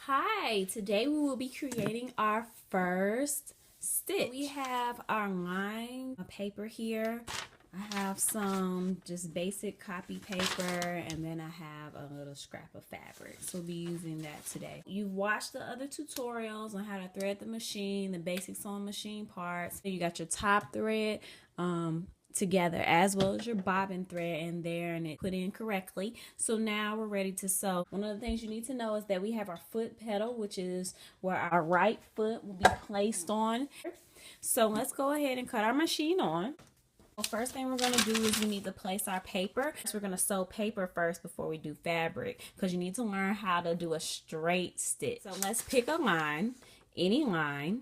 Hi, today we will be creating our first stitch. We have our line paper here. I have some just basic copy paper, and then I have a little scrap of fabric. So we'll be using that today. You've watched the other tutorials on how to thread the machine, the basic sewing machine parts. You got your top thread together as well as your bobbin thread in there, and it put in correctly. So now we're ready to sew. One of the things you need to know is that we have our foot pedal, which is where our right foot will be placed on. So let's go ahead and cut our machine on. Well, first thing we're going to do is we need to place our paper. So we're going to sew paper first before we do fabric, because you need to learn how to do a straight stitch. So let's pick a line, any line.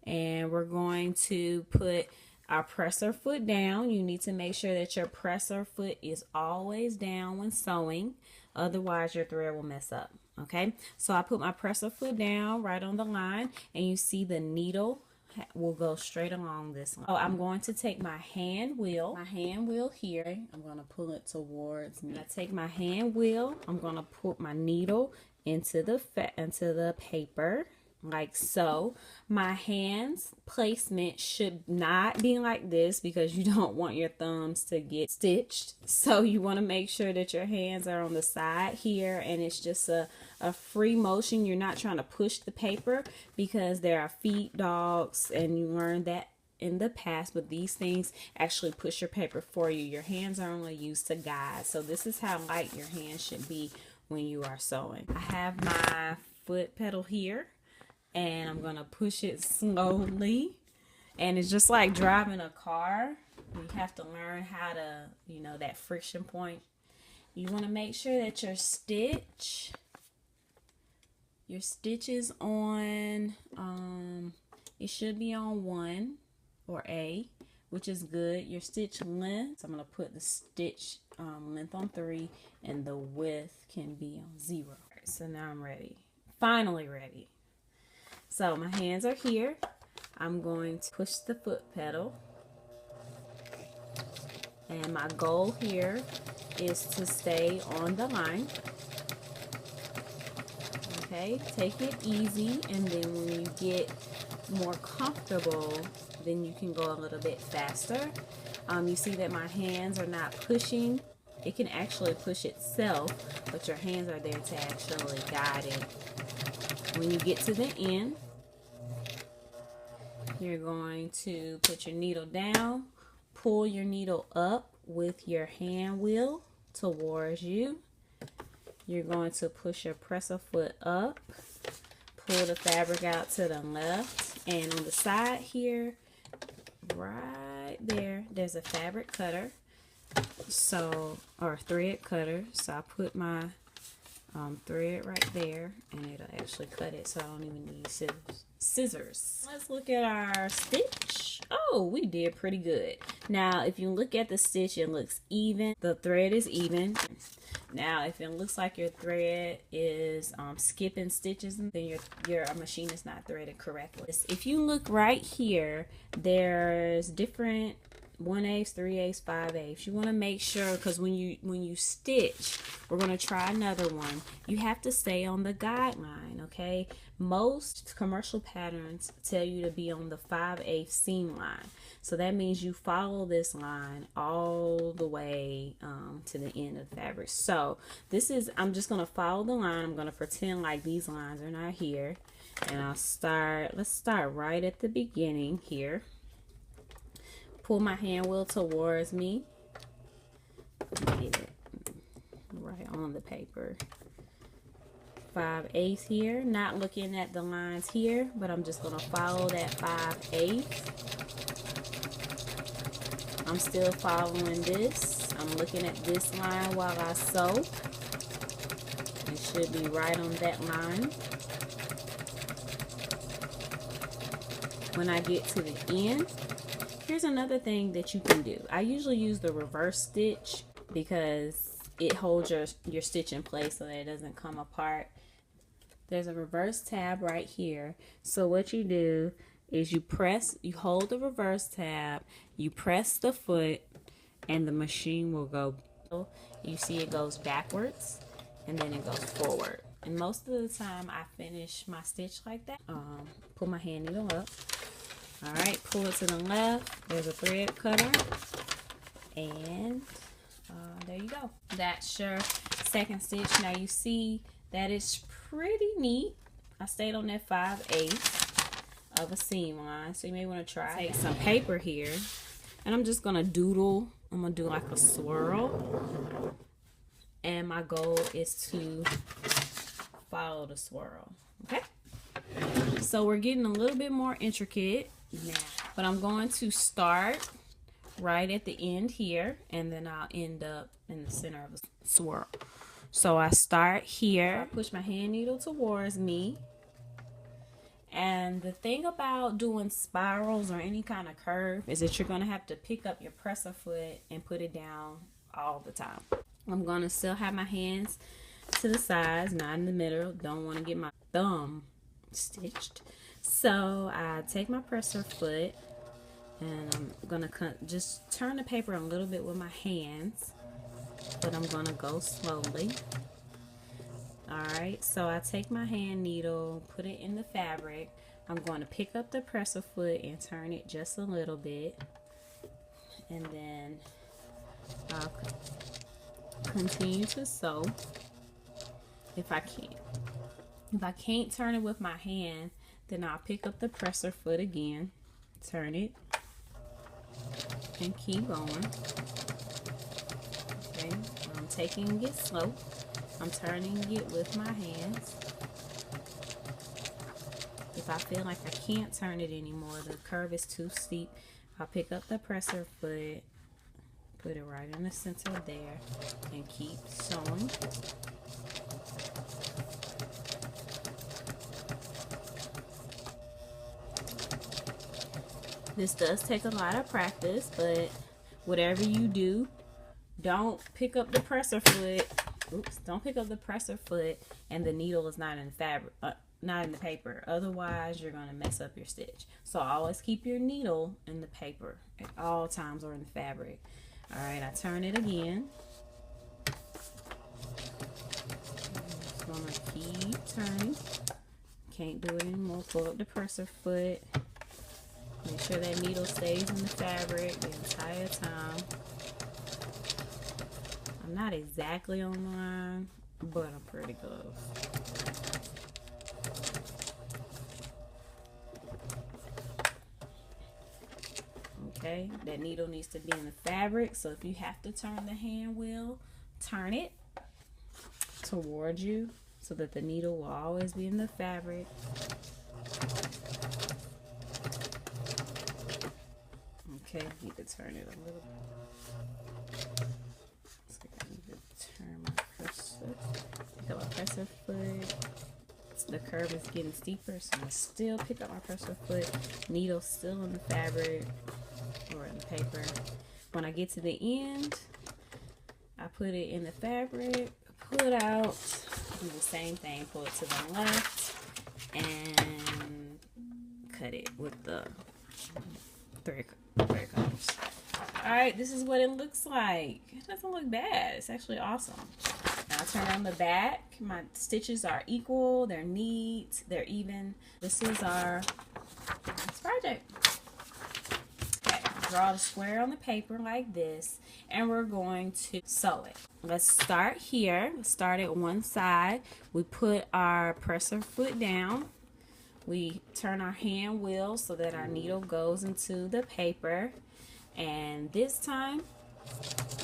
And we're going to put our presser foot down. You need to make sure that your presser foot is always down when sewing. Otherwise, your thread will mess up. Okay, so I put my presser foot down right on the line, and you see the needle will go straight along this line. So I'm going to take my hand wheel here. I'm going to pull it towards me. I take my hand wheel. I'm going to put my needle into the paper, like so. My hands placement should not be like this because you don't want your thumbs to get stitched. So you want to make sure that your hands are on the side here, and it's just a free motion. You're not trying to push the paper because there are feed dogs, and you learned that in the past, but these things actually push your paper for you. Your hands are only used to guide. So this is how light your hands should be when you are sewing. I have my foot pedal here, and I'm gonna push it slowly, and it's just like driving a car. You have to learn how to, that friction point. You want to make sure that your stitch is on, it should be on 1 or A, which is good. Your stitch length, so I'm gonna put the stitch length on 3, and the width can be on 0. Right, so now I'm ready, finally ready. So my hands are here. I'm going to push the foot pedal. And my goal here is to stay on the line. Okay, take it easy, and then when you get more comfortable, then you can go a little bit faster. You see that my hands are not pushing. It can actually push itself, but your hands are there to actually guide it. When you get to the end, you're going to put your needle down, pull your needle up with your hand wheel towards you. You're going to push your presser foot up, pull the fabric out to the left, and on the side here, right there, there's a fabric cutter, or thread cutter. So I put my thread right there, and it'll actually cut it, so I don't even need scissors. Let's look at our stitch. Oh, we did pretty good. Now if you look at the stitch, it looks even. The thread is even. Now if it looks like your thread is skipping stitches, then your machine is not threaded correctly. If you look right here, there's different 1/8, 3/8, 5/8. You want to make sure, because when you stitch, we're going to try another one. You have to stay on the guideline, okay? Most commercial patterns tell you to be on the 5/8 seam line. So that means you follow this line all the way to the end of the fabric. So I'm just going to follow the line. I'm going to pretend like these lines are not here. And let's start right at the beginning here. Pull my hand wheel towards me. Get it right on the paper. 5/8 here. Not looking at the lines here, but I'm just going to follow that 5/8. I'm still following this. I'm looking at this line while I sew. It should be right on that line. When I get to the end, here's another thing that you can do. I usually use the reverse stitch because it holds your stitch in place so that it doesn't come apart. There's a reverse tab right here. So what you do is you hold the reverse tab, you press the foot, and the machine will go. You see it goes backwards. and then it goes forward. And most of the time I finish my stitch like that. Pull my hand needle up. All right, pull it to the left. There's a thread cutter, and there you go. That's your second stitch. Now you see that it's pretty neat. I stayed on that 5/8 of a seam line, so you may want to try. Take some paper here, and I'm just gonna doodle. I'm gonna do like a swirl, and my goal is to follow the swirl. Okay, so we're getting a little bit more intricate now, but I'm going to start right at the end here, and then I'll end up in the center of a swirl. So I start here, I push my hand needle towards me, and the thing about doing spirals or any kind of curve is that you're going to have to pick up your presser foot and put it down all the time. I'm going to still have my hands to the sides, not in the middle. Don't want to get my thumb stitched. So I take my presser foot, and I'm going to just turn the paper a little bit with my hands, but I'm going to go slowly. Alright, so I take my hand needle, put it in the fabric. I'm going to pick up the presser foot and turn it just a little bit. And then I'll continue to sew if I can. If I can't turn it with my hand, then I'll pick up the presser foot again, turn it, and keep going. Okay, I'm taking it slow. I'm turning it with my hands. If I feel like I can't turn it anymore, the curve is too steep, I'll pick up the presser foot, put it right in the center there, and keep sewing. This does take a lot of practice, but whatever you do, don't pick up the presser foot. Oops, don't pick up the presser foot and the needle is not in the fabric, not in the paper. Otherwise, you're going to mess up your stitch. So always keep your needle in the paper at all times, or in the fabric. All right, I turn it again. I'm just going to keep turning. Can't do it anymore. Pull up the presser foot. Make sure that needle stays in the fabric the entire time. I'm not exactly on the line, but I'm pretty close. Okay, that needle needs to be in the fabric, so if you have to turn the hand wheel, turn it towards you so that the needle will always be in the fabric. Okay, you can turn it a little bit. I need to turn my presser. Pick up my presser foot. The curve is getting steeper, so I still pick up my presser foot. Needle still in the fabric or in the paper. When I get to the end, I put it in the fabric, pull it out, do the same thing, pull it to the left, and cut it with the thread cutters. Alright, this is what it looks like. It doesn't look bad. It's actually awesome. Now I turn on the back. My stitches are equal, they're neat, they're even. This is our project. Okay, draw the square on the paper like this, and we're going to sew it. Let's start here. Let's start at one side. We put our presser foot down. We turn our hand wheel so that our needle goes into the paper. And this time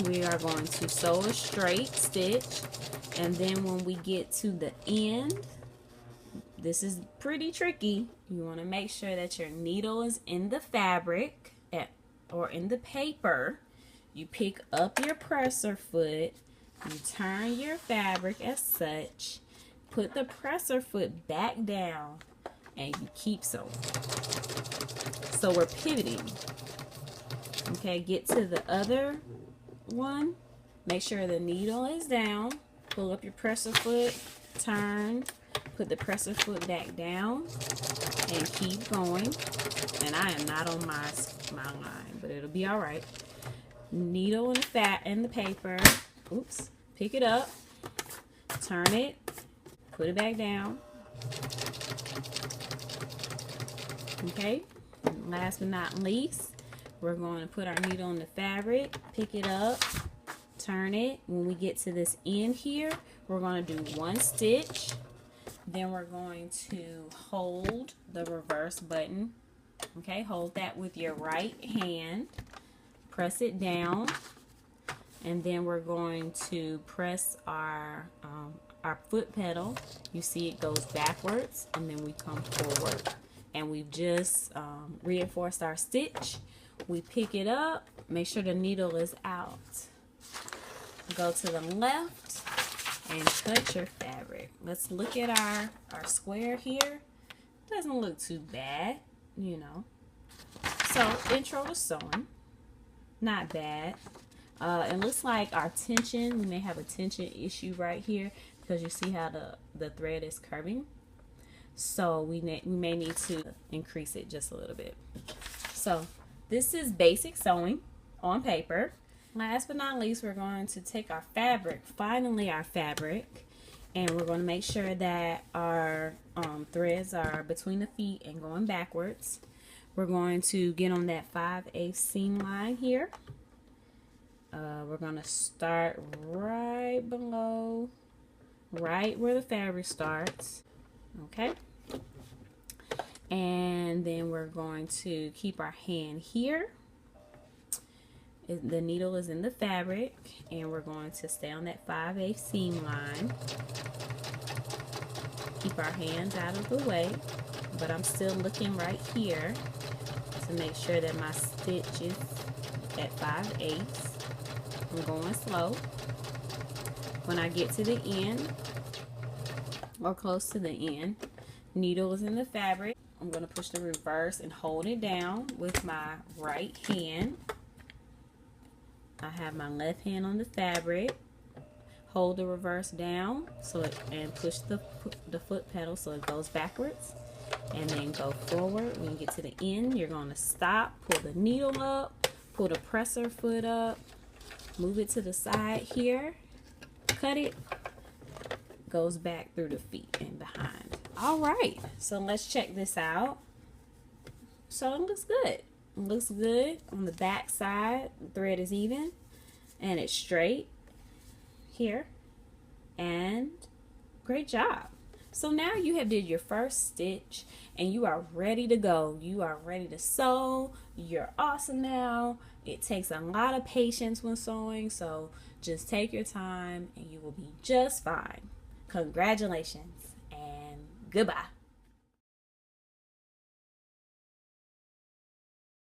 we are going to sew a straight stitch, and then when we get to the end, this is pretty tricky. You want to make sure that your needle is in the fabric or in the paper. You pick up your presser foot, you turn your fabric as such, put the presser foot back down, and you keep sewing. So we're pivoting. Okay, get to the other one. Make sure the needle is down. Pull up your presser foot, turn, put the presser foot back down, and keep going. And I am not on my line, but it'll be all right. Needle in the paper. Oops. Pick it up. turn it, put it back down. Okay, and last but not least, we're going to put our needle in the fabric, pick it up, turn it. When we get to this end here, we're going to do 1 stitch. Then we're going to hold the reverse button. Okay, hold that with your right hand, press it down, and then we're going to press our foot pedal. You see it goes backwards, and then we come forward. And we've just reinforced our stitch. We pick it up, make sure the needle is out. Go to the left and cut your fabric. Let's look at our square here. Doesn't look too bad, you know. So, intro to sewing. Not bad. It looks like our tension, we may have a tension issue right here because you see how the thread is curving. So we may need to increase it just a little bit. So this is basic sewing on paper. Last but not least, we're going to take our fabric, finally our fabric, and we're going to make sure that our threads are between the feet and going backwards. We're going to get on that 5/8 seam line here. We're going to start right below, right where the fabric starts. Okay, and then we're going to keep our hand here. The needle is in the fabric, and we're going to stay on that 5/8 seam line. Keep our hands out of the way, but I'm still looking right here to make sure that my stitch is at 5/8. I'm going slow. When I get to the end, or close to the end, needle is in the fabric. I'm going to push the reverse and hold it down with my right hand. I have my left hand on the fabric. Hold the reverse down and push the foot pedal so it goes backwards, and then go forward. When you get to the end, you're going to stop, pull the needle up, pull the presser foot up, move it to the side here, cut it, goes back through the feet and behind. All right, so let's check this out. So it looks good. It looks good on the back side. The thread is even and it's straight here, and great job. So now you have did your first stitch and you are ready to go. You are ready to sew. You're awesome now. It takes a lot of patience when sewing, so just take your time and you will be just fine. Congratulations and goodbye.